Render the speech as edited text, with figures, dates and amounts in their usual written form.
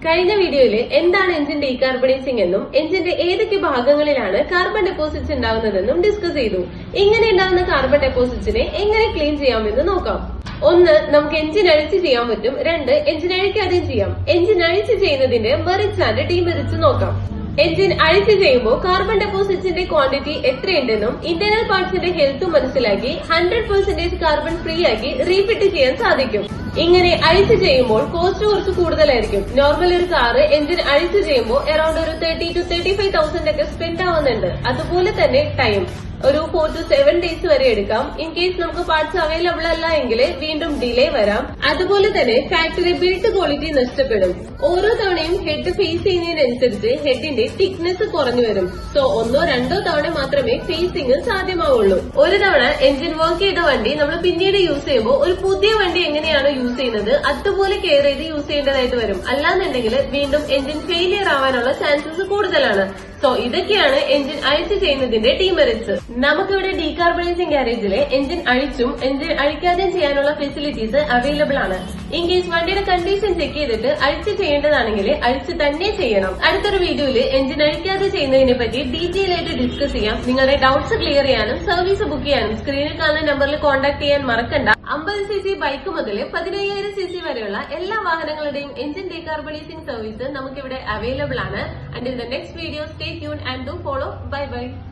കഴിഞ്ഞ വീഡിയോയിൽ എന്താണ് എഞ്ചിൻ ഡീകാർബണൈസിംഗ് എന്നും എഞ്ചിന്റെ ഏതൊക്കെ ഭാഗങ്ങളിലാണ് കാർബൺ ഡെപ്പോസിറ്റ്സ് ഉണ്ടാകുന്നതെന്നും ഡിസ്കസ് ചെയ്തു. ഇങ്ങനെ ഉണ്ടാകുന്ന കാർബൺ ഡെപ്പോസിറ്റ്സിനെ എങ്ങനെ ക്ലീൻ ചെയ്യാമെന്ന് നോക്കാം. ഒന്ന്, നമുക്ക് എഞ്ചിൻ അഴിച്ച് ചെയ്യാൻ പറ്റും. രണ്ട്, എഞ്ചിൻ അഴിക്കാതെയും ചെയ്യാം. എഞ്ചിൻ അഴിച്ച് ചെയ്യുന്നതിന്റെ മെറിറ്റ്സ് ആൻഡ് ഡീമെറിറ്റ്സ് നോക്കാം. എഞ്ചിൻ അഴിച്ച് ചെയ്യുമ്പോൾ കാർബൺ ഡെപ്പോസിറ്റ്സിന്റെ ക്വാണ്ടിറ്റി എത്രയുണ്ടെന്നും ഇന്റേണൽ പാർട്സിന്റെ ഹെൽത്തും മനസ്സിലാക്കി 100% കാർബൺ ഫ്രീ ആക്കി റീഫിറ്റ് ചെയ്യാൻ സാധിക്കും. ഇങ്ങനെ അഴിച്ച് ചെയ്യുമ്പോൾ കോസ്റ്റ് കുറച്ച് കൂടുതലായിരിക്കും. നോർമൽ ഒരു കാറ് എഞ്ചിൻ അഴിച്ച് ചെയ്യുമ്പോൾ അറൌണ്ട് ഒരു 30,000 to 35,000 ഒക്കെ സ്പെൻഡ് ആവുന്നുണ്ട്. അതുപോലെ തന്നെ ടൈം ഒരു 4 to 7 days വരെ എടുക്കാം. ഇൻ കേസ് നമുക്ക് പാർട്സ് അവൈലബിൾ അല്ല എങ്കിൽ വീണ്ടും ഡിലേ വരാം. അതുപോലെ തന്നെ ഫാക്ടറി ബിൽഡ് ക്വാളിറ്റി നഷ്ടപ്പെടും. ഓരോ തവണയും ഹെഡ് ഫേസ് ചെയ്യുന്നതിനനുസരിച്ച് ഹെഡിന്റെ തിക്നെസ് കുറഞ്ഞു വരും. സോ ഒന്നോ രണ്ടോ തവണ മാത്രമേ ഫേസിംഗ് സാധ്യമാവുള്ളൂ. ഒരു തവണ എഞ്ചിൻ വർക്ക് ചെയ്ത വണ്ടി നമ്മൾ പിന്നീട് യൂസ് ചെയ്യുമ്പോൾ ഒരു പുതിയ വണ്ടി എങ്ങനെയാണോ യൂസ് ചെയ്യുന്നത് അതുപോലെ കെയർ ചെയ്ത് യൂസ് ചെയ്യേണ്ടതായിട്ട് വരും. അല്ലാന്നുണ്ടെങ്കിൽ വീണ്ടും എഞ്ചിൻ ഫെയിലിയർ ആവാനുള്ള ചാൻസസ് കൂടുതലാണ്. സോ ഇതൊക്കെയാണ് എഞ്ചിൻ അഴിച്ച് ചെയ്യുന്നതിന്റെ ഡീമെറിറ്റ്സ്. നമുക്കിവിടെ ഡീകാർബണൈസിംഗ് ഗാരേജിലെ എഞ്ചിൻ അഴിച്ചും എഞ്ചിൻ അഴിക്കാതെയും ചെയ്യാനുള്ള ഫെസിലിറ്റീസ് അവൈലബിൾ ആണ്. ഇൻ കേസ് വണ്ടിയുടെ കണ്ടീഷൻ ചെക്ക് ചെയ്തിട്ട് അഴിച്ച് ചെയ്യേണ്ടതാണെങ്കിൽ അഴിച്ച് തന്നെ ചെയ്യണം. അടുത്തൊരു വീഡിയോയിൽ എഞ്ചിൻ അഴിക്കാതെ ചെയ്യുന്നതിനെ പറ്റി ഡീറ്റെയിൽ ആയിട്ട് ഡിസ്കസ് ചെയ്യാം. നിങ്ങളുടെ ഡൗട്ട്സ് ക്ലിയർ ചെയ്യാനും സർവീസ് ബുക്ക് ചെയ്യാനും സ്ക്രീനിൽ കാണുന്ന നമ്പറിൽ കോൺടാക്ട് ചെയ്യാൻ മറക്കണ്ട. 50cc ബൈക്ക് മുതൽ 15,000cc വരെയുള്ള എല്ലാ വാഹനങ്ങളുടെയും എഞ്ചിൻ ഡീകാർബണൈസിംഗ് സർവീസ് നമുക്കിവിടെ അവൈലബിൾ ആണ്. Until the next video, stay tuned and do follow. Bye bye.